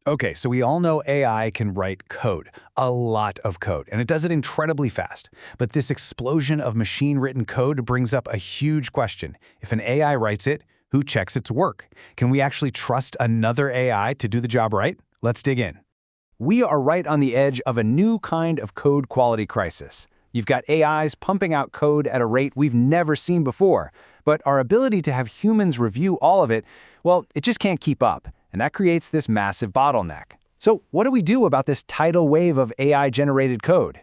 Okay, so we all know AI can write code, a lot of code, and it does it incredibly fast. But this explosion of machine-written code brings up a huge question. If an AI writes it, who checks its work? Can we actually trust another AI to do the job right? Let's dig in. We are right on the edge of a new kind of code quality crisis. You've got AIs pumping out code at a rate we've never seen before, but our ability to have humans review all of it, well, it just can't keep up, and that creates this massive bottleneck. So what do we do about this tidal wave of AI-generated code?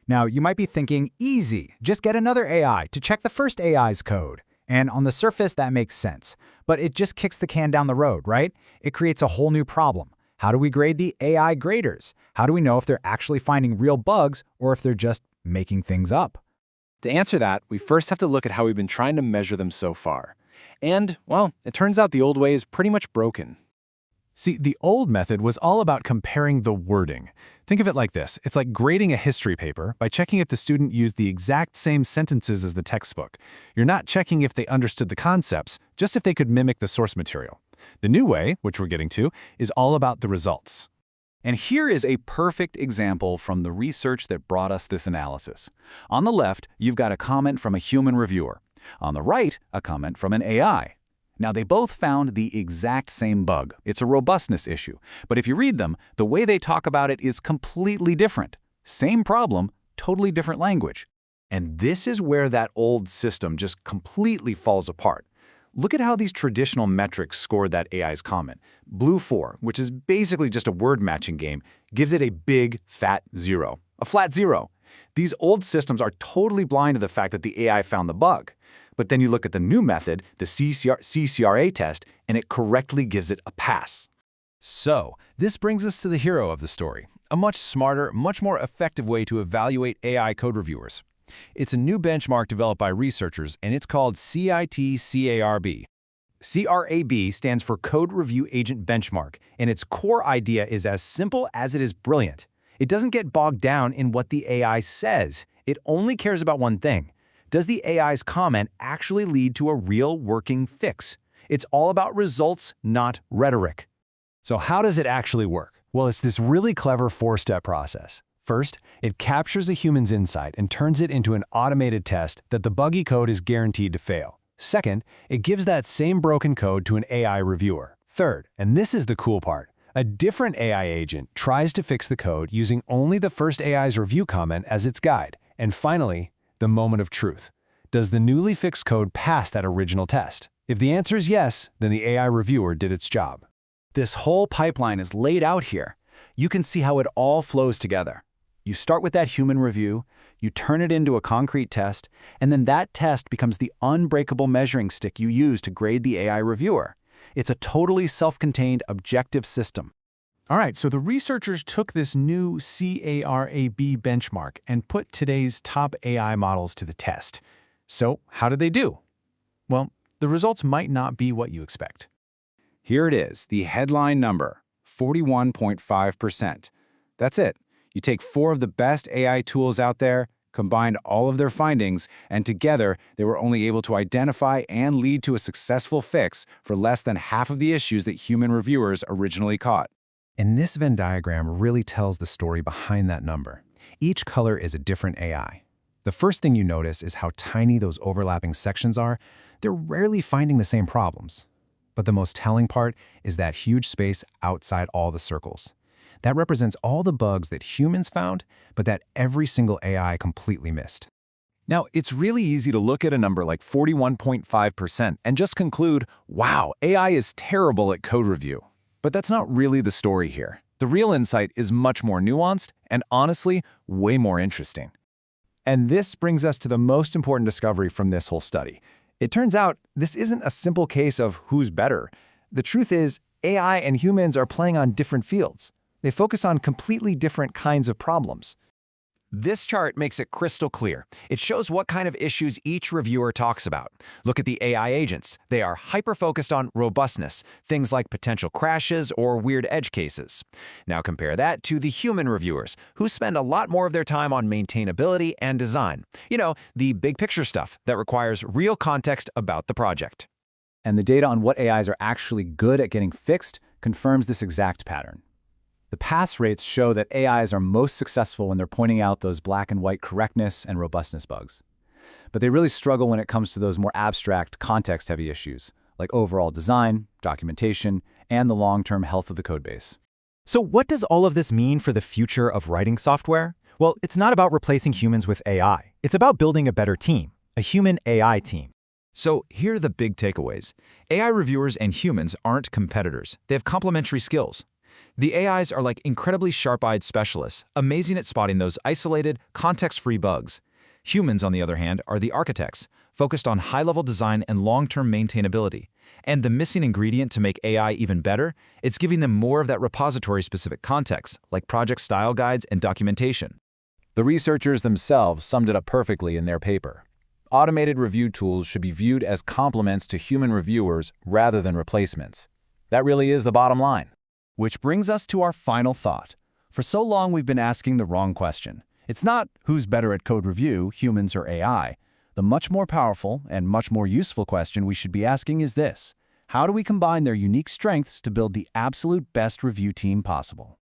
Now, you might be thinking, easy, just get another AI to check the first AI's code. And on the surface, that makes sense. But it just kicks the can down the road, right? It creates a whole new problem. How do we grade the AI graders? How do we know if they're actually finding real bugs or if they're just making things up? To answer that, we first have to look at how we've been trying to measure them so far. And, well, it turns out the old way is pretty much broken. See, the old method was all about comparing the wording. Think of it like this. It's like grading a history paper by checking if the student used the exact same sentences as the textbook. You're not checking if they understood the concepts, just if they could mimic the source material. The new way, which we're getting to, is all about the results. And here is a perfect example from the research that brought us this analysis. On the left, you've got a comment from a human reviewer. On the right, a comment from an AI. Now, they both found the exact same bug. It's a robustness issue. But if you read them, the way they talk about it is completely different. Same problem, totally different language. And this is where that old system just completely falls apart. Look at how these traditional metrics scored that AI's comment. BLEU 4, which is basically just a word matching game, gives it a big, fat 0. A flat 0. These old systems are totally blind to the fact that the AI found the bug. But then you look at the new method, the CCRA test, and it correctly gives it a pass. So, this brings us to the hero of the story, a much smarter, much more effective way to evaluate AI code reviewers. It's a new benchmark developed by researchers, and it's called CIT-CARB. CRAB stands for Code Review Agent Benchmark, and its core idea is as simple as it is brilliant. It doesn't get bogged down in what the AI says. It only cares about one thing. Does the AI's comment actually lead to a real working fix? It's all about results, not rhetoric. So how does it actually work? Well, it's this really clever four-step process. First, it captures a human's insight and turns it into an automated test that the buggy code is guaranteed to fail. Second, it gives that same broken code to an AI reviewer. Third, and this is the cool part, a different AI agent tries to fix the code using only the first AI's review comment as its guide. And finally, the moment of truth. Does the newly fixed code pass that original test? If the answer is yes, then the AI reviewer did its job. This whole pipeline is laid out here. You can see how it all flows together. You start with that human review, you turn it into a concrete test, and then that test becomes the unbreakable measuring stick you use to grade the AI reviewer. It's a totally self-contained, objective system. All right, so the researchers took this new CARAB benchmark and put today's top AI models to the test. So how did they do? Well, the results might not be what you expect. Here it is, the headline number, 41.5%. That's it. You take 4 of the best AI tools out there, combined all of their findings, and together they were only able to identify and lead to a successful fix for less than half of the issues that human reviewers originally caught. And this Venn diagram really tells the story behind that number. Each color is a different AI. The first thing you notice is how tiny those overlapping sections are. They're rarely finding the same problems. But the most telling part is that huge space outside all the circles. That represents all the bugs that humans found, but that every single AI completely missed. Now, it's really easy to look at a number like 41.5% and just conclude, wow, AI is terrible at code review. But that's not really the story here. The real insight is much more nuanced and, honestly, way more interesting. And this brings us to the most important discovery from this whole study. It turns out this isn't a simple case of who's better. The truth is, AI and humans are playing on different fields. They focus on completely different kinds of problems. This chart makes it crystal clear. It shows what kind of issues each reviewer talks about. Look at the AI agents. They are hyper-focused on robustness, things like potential crashes or weird edge cases. Now compare that to the human reviewers, who spend a lot more of their time on maintainability and design. You know, the big picture stuff that requires real context about the project. And the data on what AIs are actually good at getting fixed confirms this exact pattern. The pass rates show that AIs are most successful when they're pointing out those black and white correctness and robustness bugs. But they really struggle when it comes to those more abstract, context-heavy issues, like overall design, documentation, and the long-term health of the codebase. So what does all of this mean for the future of writing software? Well, it's not about replacing humans with AI. It's about building a better team, a human-AI team. So here are the big takeaways. AI reviewers and humans aren't competitors. They have complementary skills. The AIs are like incredibly sharp-eyed specialists, amazing at spotting those isolated, context-free bugs. Humans, on the other hand, are the architects, focused on high-level design and long-term maintainability. And the missing ingredient to make AI even better, it's giving them more of that repository-specific context, like project style guides and documentation. The researchers themselves summed it up perfectly in their paper. Automated review tools should be viewed as complements to human reviewers rather than replacements. That really is the bottom line. Which brings us to our final thought. For so long, we've been asking the wrong question. It's not who's better at code review, humans or AI. The much more powerful and much more useful question we should be asking is this: how do we combine their unique strengths to build the absolute best review team possible?